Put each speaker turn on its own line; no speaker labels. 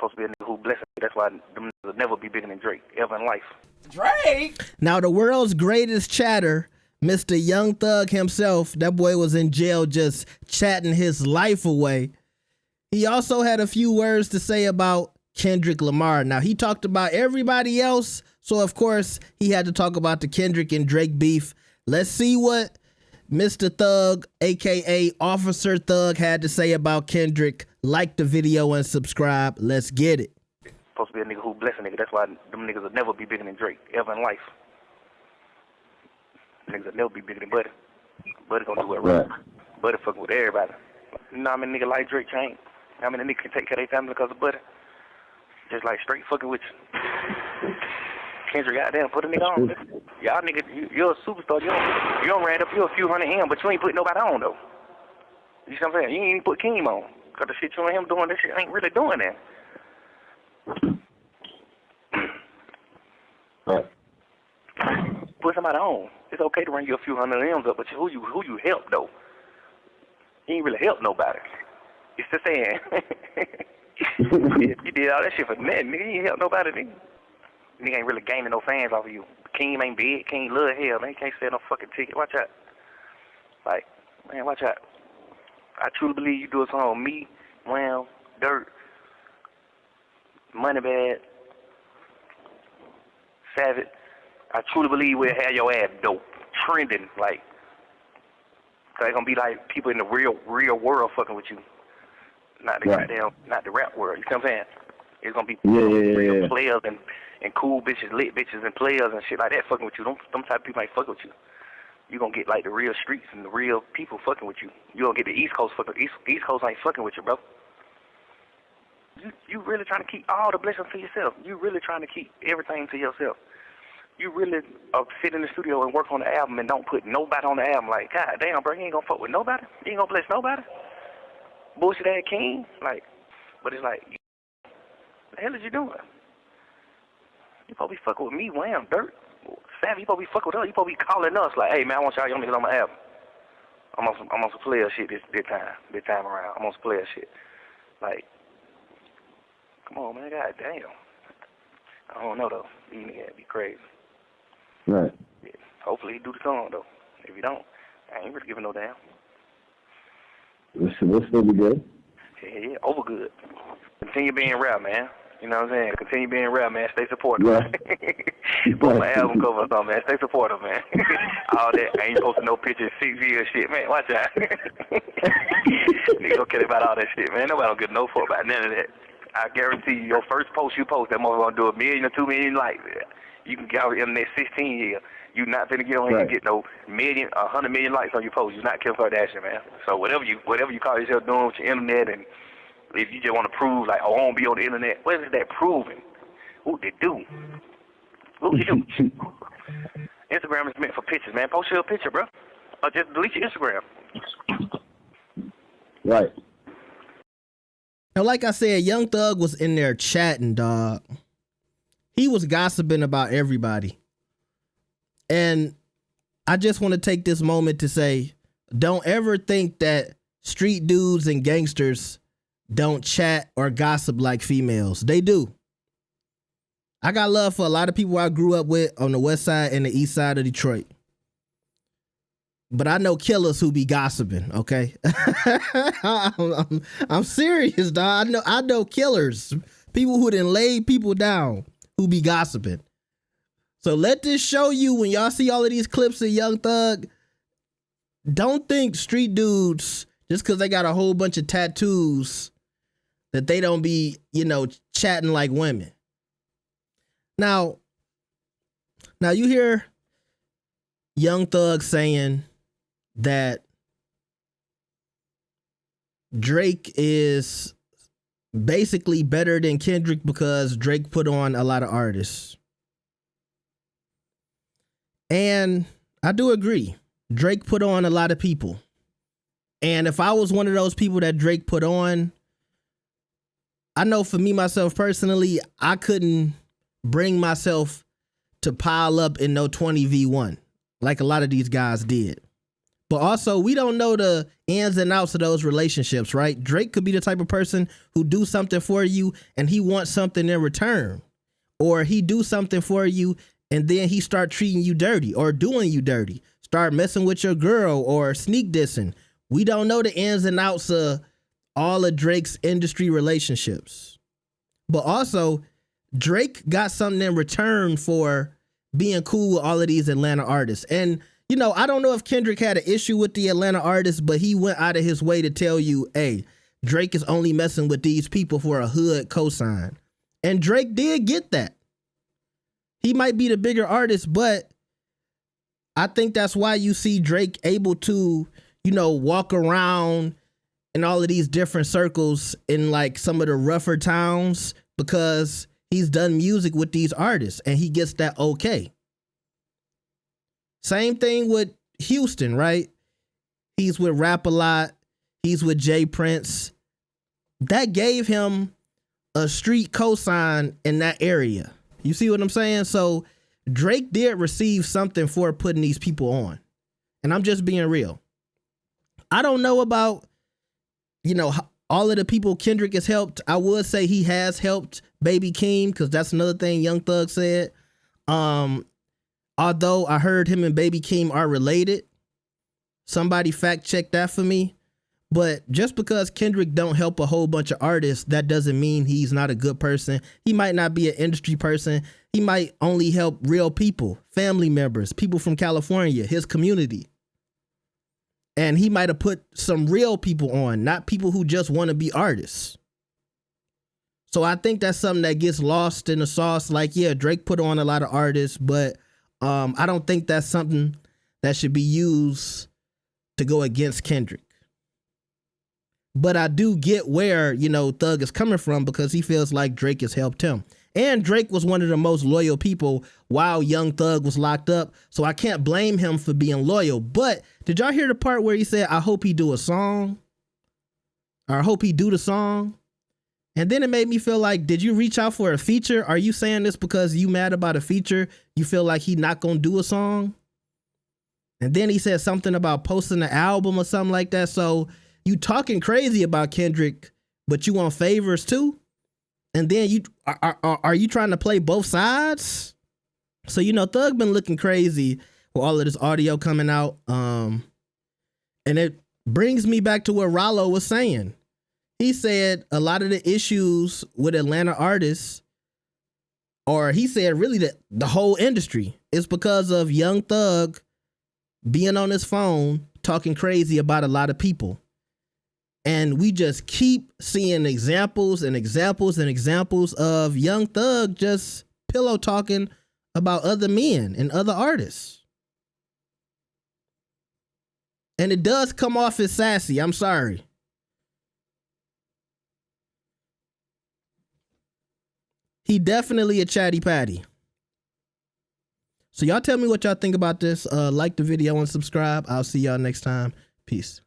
supposed to be a nigga who blessing me. That's why them niggas will never be bigger than Drake ever in life.
Drake?
Now, the world's greatest chatter, Mr. Young Thug himself, that boy was in jail just chatting his life away. He also had a few words to say about Kendrick Lamar. Now, he talked about everybody else, so of course he had to talk about the Kendrick and Drake beef. Let's see what Mr. Thug, aka Officer Thug, had to say about Kendrick. Like the video and subscribe. Let's get it.
Supposed to be a nigga who blessing nigga. That's why them niggas will never be bigger than Drake ever in life. Niggas will never be bigger than Buddy. Buddy gonna do it right. Buddy fucking with everybody. You know how many niggas like Drake change? How many niggas can take care of their family because of Buddy? Just like straight fucking with you. Kendrick, goddamn, put a nigga on. Y'all niggas, you're a superstar. You don't ran up you a few hundred M, but you ain't put nobody on though. You see what I'm saying? You ain't even put Keem on. Cause the shit you and him doing, this shit ain't really doing that.
Right.
Put somebody on. It's okay to run you a few hundred M's up, but who you help though? You ain't really help nobody. It's the saying. You did all that shit for nothing, nigga. You ain't help nobody, nigga. Nigga ain't really gaining no fans off of you. Keem ain't big. Keem love hell, man. He can't sell no fucking ticket. Watch out. Like, man, watch out. I truly believe you do a song on me, Wham, Dirt, Moneybag, Savage. I truly believe we'll have your ass dope, trending, like, cause it's gonna be like people in the real world fucking with you. Not the goddamn, not the rap world. You know what I'm saying? It's gonna be real players and cool bitches, lit bitches and players and shit like that fucking with you. Them type of people ain't fucking with you. You gonna get like the real streets and the real people fucking with you. You gonna get the East Coast fucking. East Coast ain't fucking with you, bro. You really trying to keep all the blessings to yourself. You really trying to keep everything to yourself. You really sit in the studio and work on the album and don't put nobody on the album. Like, God damn, bro, you ain't gonna fuck with nobody. You ain't gonna bless nobody. Bullshit ass king, like. But it's like, what the hell is you doing? You supposed to be fucking with me, Wham, Dirt. Savvy, you supposed to be fucking with us. You supposed to be calling us like, hey, man, I want y'all young niggas on my album. I'm on some player shit this time around. I'm on some player shit. Like, come on, man, god damn. I don't know, though. These niggas be crazy.
Right.
Yeah. Hopefully he do the song, though. If he don't, I ain't really giving no damn.
We'll still be good.
Yeah, over good. Continue being rap, man. You know what I'm saying? Continue being rap, man. Stay supportive.
Right.
Put my album cover or something, man. Stay supportive, man. All that. I ain't posting no pictures, 6 years shit, man. Watch out. Nigga don't care about all that shit, man. Nobody don't give no fuck about none of that. I guarantee you, your first post you post, that motherfucker gonna do 1 million or 2 million likes. You can get out in the next 16 years. You not finna get on here and get no 100 million likes on your post. You're not Kim Kardashian, man. So whatever you call yourself doing with your internet, and if you just want to prove like, oh, I won't be on the internet, what is that proving? What they do? What you do? Instagram is meant for pictures, man. Post your picture, bro. Or just delete your Instagram.
Right.
Now, like I said, Young Thug was in there chatting, dog. He was gossiping about everybody. And I just want to take this moment to say, don't ever think that street dudes and gangsters don't chat or gossip like females. They do. I got love for a lot of people I grew up with on the west side and the east side of Detroit. But I know killers who be gossiping, okay? I'm serious, dog. I know killers, people who done laid people down who be gossiping. So let this show you, when y'all see all of these clips of Young Thug, don't think street dudes, just because they got a whole bunch of tattoos, that they don't be, chatting like women. Now you hear Young Thug saying that Drake is basically better than Kendrick because Drake put on a lot of artists. And I do agree. Drake put on a lot of people. And if I was one of those people that Drake put on, I know for me, myself personally, I couldn't bring myself to pile up in no 20v1 like a lot of these guys did. But also, we don't know the ins and outs of those relationships, right? Drake could be the type of person who do something for you and he wants something in return. Or he do something for you and then he start treating you dirty or doing you dirty. Start messing with your girl or sneak dissing. We don't know the ins and outs of all of Drake's industry relationships. But also, Drake got something in return for being cool with all of these Atlanta artists. And you know, I don't know if Kendrick had an issue with the Atlanta artists, but he went out of his way to tell you, hey, Drake is only messing with these people for a hood cosign. And Drake did get that. He might be the bigger artist, but I think that's why you see Drake able to, you know, walk around in all of these different circles in like some of the rougher towns because he's done music with these artists and he gets that okay. Same thing with Houston, right? He's with Rap A Lot. He's with Jay Prince. That gave him a street cosign in that area. You see what I'm saying? So Drake did receive something for putting these people on. And I'm just being real. I don't know about, you know, all of the people Kendrick has helped. I would say he has helped Baby Keem because that's another thing Young Thug said. Although I heard him and Baby Keem are related. Somebody fact check that for me. But just because Kendrick don't help a whole bunch of artists, that doesn't mean he's not a good person. He might not be an industry person. He might only help real people, family members, people from California, his community. And he might have put some real people on, not people who just want to be artists. So I think that's something that gets lost in the sauce. Like, yeah, Drake put on a lot of artists, but I don't think that's something that should be used to go against Kendrick. But I do get where, you know, Thug is coming from because he feels like Drake has helped him. And Drake was one of the most loyal people while Young Thug was locked up. So I can't blame him for being loyal. But did y'all hear the part where he said, I hope he do a song? Or I hope he do the song? And then it made me feel like, did you reach out for a feature? Are you saying this because you mad about a feature? You feel like he not gonna do a song? And then he said something about posting the album or something like that. So you talking crazy about Kendrick, but you want favors too? And then you are you trying to play both sides? So, you know, Thug been looking crazy with all of this audio coming out. And it brings me back to what Rollo was saying. He said a lot of the issues with Atlanta artists, or he said really that the whole industry, is because of Young Thug being on his phone talking crazy about a lot of people. And we just keep seeing examples and examples and examples of Young Thug just pillow talking about other men and other artists. And it does come off as sassy. I'm sorry. He definitely a chatty patty. So y'all tell me what y'all think about this. Like the video and subscribe. I'll see y'all next time. Peace.